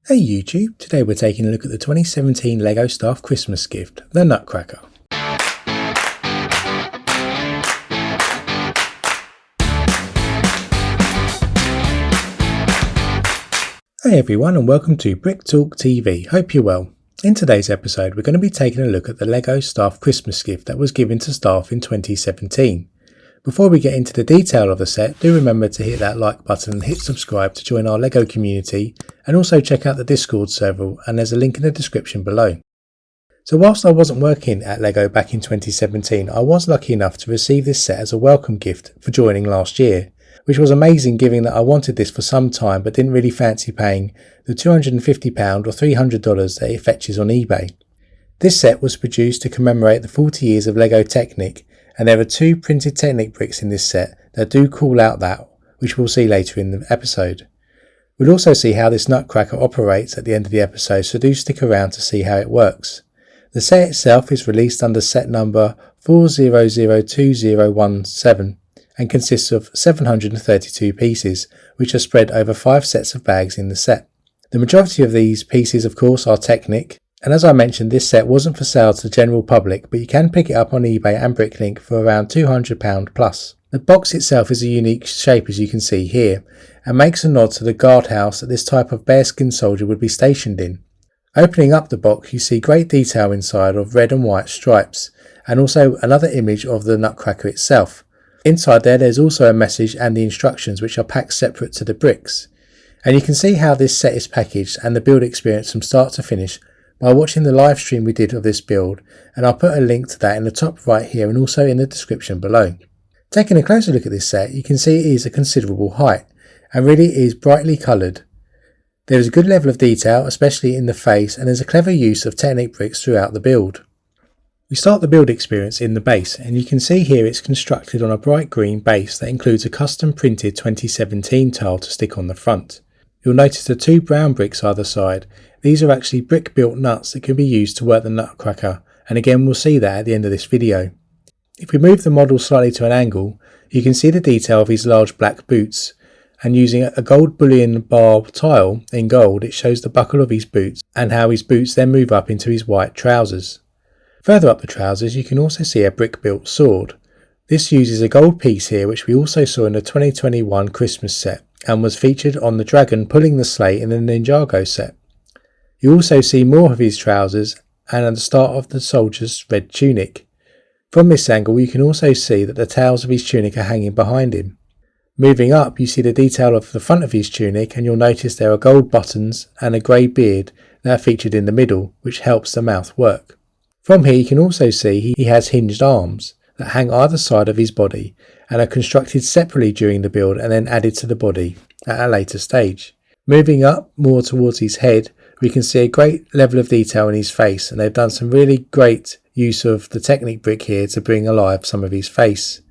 Hey YouTube, today we're taking a look at the 2017 LEGO Staff Christmas gift, the Nutcracker. Hey everyone and welcome to Brick Talk TV, hope you're well. In today's episode we're going to be taking a look at the LEGO Staff Christmas gift that was given to staff in 2017. Before we get into the detail of the set, do remember to hit that like button and hit subscribe to join our LEGO community, and also check out the Discord server, and there's a link in the description below. So whilst I wasn't working at LEGO back in 2017, I was lucky enough to receive this set as a welcome gift for joining last year, which was amazing given that I wanted this for some time but didn't really fancy paying the £250 or $300 that it fetches on eBay. This set was produced to commemorate the 40 years of LEGO Technic, and there are two printed Technic bricks in this set that do call out that, which we'll see later in the episode. We'll also see how this Nutcracker operates at the end of the episode, so do stick around to see how it works. The set itself is released under set number 400217 and consists of 732 pieces, which are spread over 5 sets of bags in the set. The majority of these pieces of course are Technic, and as I mentioned, this set wasn't for sale to the general public, but you can pick it up on eBay and BrickLink for around £200 plus. The box itself is a unique shape as you can see here, and makes a nod to the guardhouse that this type of bearskin soldier would be stationed in. Opening up the box you see great detail inside of red and white stripes, and also another image of the Nutcracker itself. Inside there's also a message and the instructions, which are packed separate to the bricks. And you can see how this set is packaged and the build experience from start to finish by watching the live stream we did of this build, and I'll put a link to that in the top right here and also in the description below. Taking a closer look at this set, you can see it is a considerable height and really is brightly coloured. There is a good level of detail, especially in the face, and there's a clever use of Technic bricks throughout the build. We start the build experience in the base, and you can see here it's constructed on a bright green base that includes a custom printed 2017 tile to stick on the front. You'll notice the 2 brown bricks either side. These are actually brick built nuts that can be used to work the Nutcracker, and again we'll see that at the end of this video. If we move the model slightly to an angle, you can see the detail of his large black boots, and using a gold bullion bar tile in gold it shows the buckle of his boots and how his boots then move up into his white trousers. Further up the trousers you can also see a brick built sword. This uses a gold piece here, which we also saw in the 2021 Christmas set and was featured on the dragon pulling the sleigh in the Ninjago set. You also see more of his trousers and at the start of the soldier's red tunic. From this angle you can also see that the tails of his tunic are hanging behind him. Moving up you see the detail of the front of his tunic, and you'll notice there are gold buttons and a grey beard that are featured in the middle, which helps the mouth work. From here you can also see he has hinged arms that hang either side of his body and are constructed separately during the build and then added to the body at a later stage. Moving up more towards his head, we can see a great level of detail in his face, and they've done some really great use of the Technic brick here to bring alive some of his face.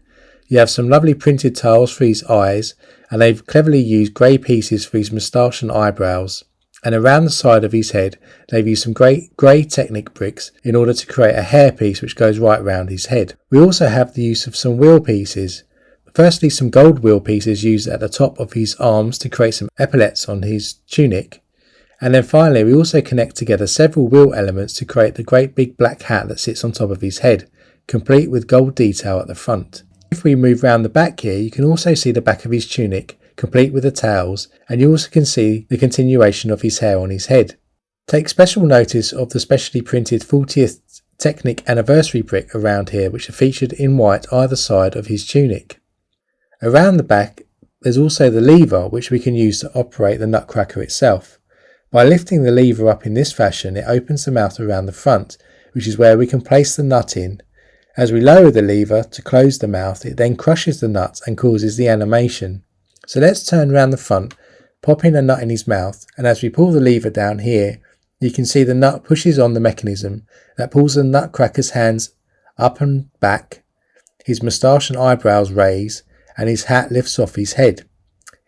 You have some lovely printed tiles for his eyes, and they've cleverly used grey pieces for his moustache and eyebrows. And around the side of his head they've used some great grey Technic bricks in order to create a hairpiece which goes right round his head. We also have the use of some wheel pieces. Firstly, some gold wheel pieces used at the top of his arms to create some epaulets on his tunic. And then finally we also connect together several wheel elements to create the great big black hat that sits on top of his head, complete with gold detail at the front. If we move round the back here you can also see the back of his tunic, complete with the tails, and you also can see the continuation of his hair on his head. Take special notice of the specially printed 40th Technic anniversary brick around here, which are featured in white either side of his tunic. Around the back there's also the lever which we can use to operate the Nutcracker itself. By lifting the lever up in this fashion it opens the mouth around the front, which is where we can place the nut in. As we lower the lever to close the mouth it then crushes the nut and causes the animation. So let's turn around the front, pop in a nut in his mouth, and as we pull the lever down here you can see the nut pushes on the mechanism that pulls the Nutcracker's hands up and back, his moustache and eyebrows raise, and his hat lifts off his head.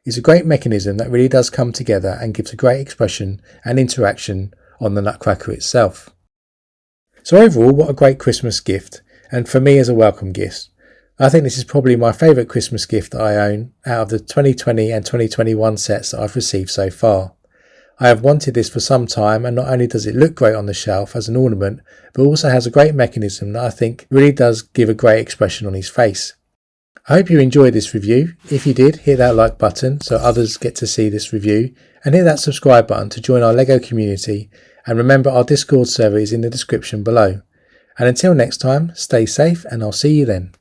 It's a great mechanism that really does come together and gives a great expression and interaction on the Nutcracker itself. So overall, what a great Christmas gift, and for me as a welcome gift. I think this is probably my favourite Christmas gift that I own out of the 2020 and 2021 sets that I've received so far. I have wanted this for some time, and not only does it look great on the shelf as an ornament, but also has a great mechanism that I think really does give a great expression on his face. I hope you enjoyed this review. If you did, hit that like button so others get to see this review, and hit that subscribe button to join our LEGO community, and remember our Discord server is in the description below. And until next time, stay safe and I'll see you then.